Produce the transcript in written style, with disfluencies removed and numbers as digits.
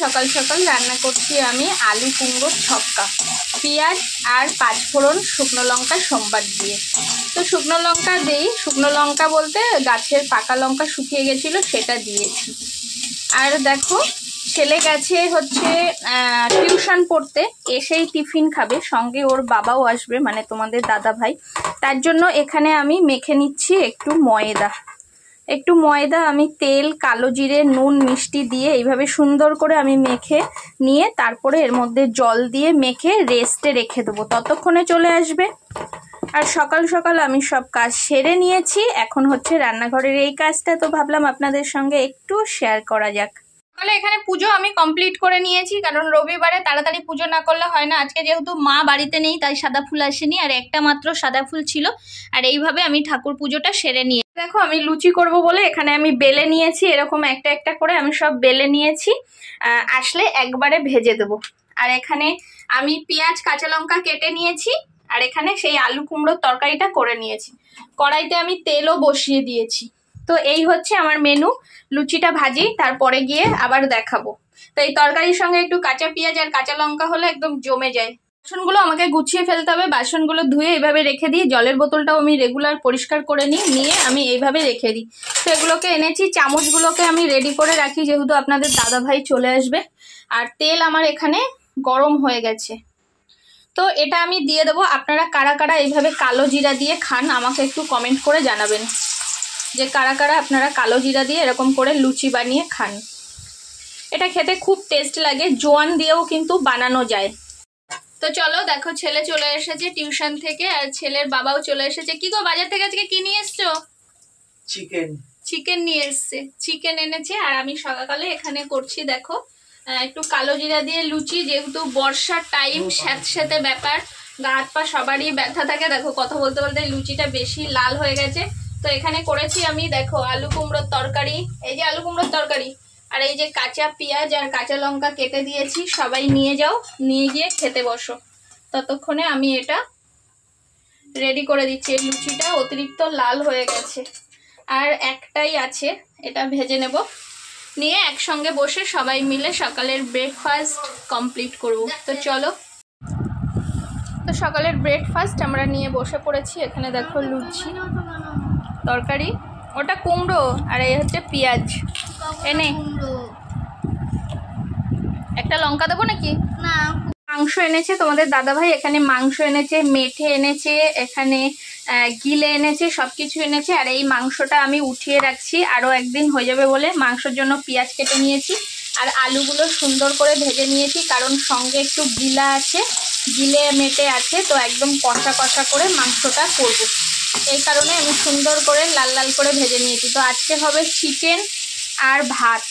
সকাল সকাল রান্না করছি আমি আলু কুমড়োর ছক্কা, পেঁয়াজ আর পাঁচফোড়ন শুকনো লঙ্কা সোমবার দিয়ে। তো শুকনো লঙ্কা দিই, শুকনো লঙ্কা বলতে গাছের পাকা লঙ্কা শুকিয়ে গেছিলো সেটা দিয়েছি। আর দেখো ছেলে গেছে হচ্ছে টিউশন পড়তে, এসেই টিফিন খাবে, সঙ্গে ওর বাবাও আসবে মানে তোমাদের দাদা ভাই। তার জন্য এখানে আমি মেখে নিচ্ছি একটু ময়দা আমি তেল, কালো জিরে, নুন, মিষ্টি দিয়ে এইভাবে সুন্দর করে আমি মেখে নিয়ে তারপরে এর মধ্যে জল দিয়ে মেখে রেস্টে রেখে দেবো, ততক্ষণে চলে আসবে। আর সকাল সকাল আমি সব কাজ সেরে নিয়েছি, এখন হচ্ছে রান্নাঘরের এই কাজটা, তো ভাবলাম আপনাদের সঙ্গে একটু শেয়ার করা যাক। তাহলে এখানে পুজো আমি কমপ্লিট করে নিয়েছি, কারণ রবিবারে তাড়াতাড়ি পুজো না করলে হয় না। আজকে যেহেতু মা বাড়িতে নেই তাই সাদা ফুল আসেনি, আর একটা মাত্র সাদা ফুল ছিল। আর এইভাবে আমি ঠাকুর পুজোটা সেরে নিয়ে দেখো আমি লুচি করব বলে এখানে আমি বেলে নিয়েছি, এরকম একটা একটা করে আমি সব বেলে নিয়েছি, আসলে একবারে ভেজে দেবো। আর এখানে আমি পেঁয়াজ কাঁচা লঙ্কা কেটে নিয়েছি, আর এখানে সেই আলু কুমড়োর তরকারিটা করে নিয়েছি। কড়াইতে আমি তেলও বসিয়ে দিয়েছি। তো এই হচ্ছে আমার মেনু, লুচিটা ভাজি তারপরে গিয়ে আবার দেখাবো। তো এই তরকারির সঙ্গে একটু কাঁচা পেঁয়াজ আর কাঁচা লঙ্কা হলে একদম জমে যায়। বাসনগুলো আমাকে গুছিয়ে ফেলতে হবে, বাসনগুলো ধুয়ে এইভাবে রেখে দিই। জলের বোতলটাও আমি রেগুলার পরিষ্কার করে নিয়ে আমি এইভাবে রেখে দিই। তো এগুলোকে এনেছি, চামচগুলোকে আমি রেডি করে রাখি যেহেতু আপনাদের দাদা ভাই চলে আসবে। আর তেল আমার এখানে গরম হয়ে গেছে, তো এটা আমি দিয়ে দেবো। আপনারা কারা কারা এইভাবে কালো জিরা দিয়ে খান আমাকে একটু কমেন্ট করে জানাবেন, যে কারা কারা আপনারা কালো জিরা দিয়ে এরকম করে লুচি বানিয়ে খান। এটা খেতে খুব টেস্ট লাগে, জোয়ান দিয়েও কিন্তু বানানো যায়। তো চলো দেখো ছেলে চলে এসেছে টিউশন থেকে, আর ছেলের বাবাও চলে এসেছে। কি গো বাজার থেকে আজকে কি নিয়ে এসছো? চিকেন নিয়ে এসছে, চিকেন এনেছে। আর আমি সকালে এখানে করছি দেখো একটু কালো জিরা দিয়ে লুচি, যেহেতু বর্ষার টাইম, স্যাঁতস্যাঁতে ব্যাপার, গা হাত পা সবারই ব্যথা থাকে। দেখো কথা বলতে বলতে লুচিটা বেশি লাল হয়ে গেছে। তো এখানে করেছি আমি দেখো আলু কুমড়োর তরকারি, এই যে আলু কুমড়োর তরকারি, আর এই যে কাঁচা পেঁয়াজ আর কাঁচা লঙ্কা কেটে দিয়েছি। সবাই নিয়ে যাও, নিয়ে গিয়ে খেতে বসো, ততক্ষণে আমি এটা রেডি করে দিচ্ছি। এই লুচিটা অতিরিক্ত লাল হয়ে গেছে, আর একটাই আছে, এটা ভেজে নেব, নিয়ে একসঙ্গে বসে সবাই মিলে সকালের ব্রেকফাস্ট কমপ্লিট করব। তো চলো, তো সকালের ব্রেকফাস্ট আমরা নিয়ে বসে পড়েছি। এখানে দেখো লুচি, তরকারি, ওটা কুমড়ো, আর এই হচ্ছে পেঁয়াজ। এনে একটা লঙ্কা দেবো নাকি? না। মাংস এনেছে তোমাদের দাদাভাই, এখানে মাংস এনেছে, মেঠে এনেছে, এখানে গিলে এনেছে, সবকিছু এনেছে। আর এই মাংসটা আমি উঠিয়ে রাখছি, আরও একদিন হয়ে যাবে বলে মাংসের জন্য পেঁয়াজ কেটে নিয়েছি। আর আলুগুলো সুন্দর করে ভেজে নিয়েছি, কারণ সঙ্গে একটু গিলে মেটে আছে, তো একদম কষা কষা করে মাংসটা করব, এই কারণে আমি সুন্দর করে লাল লাল করে ভেজে নিয়েছি। তো আজকে হবে চিকেন আর ভাত।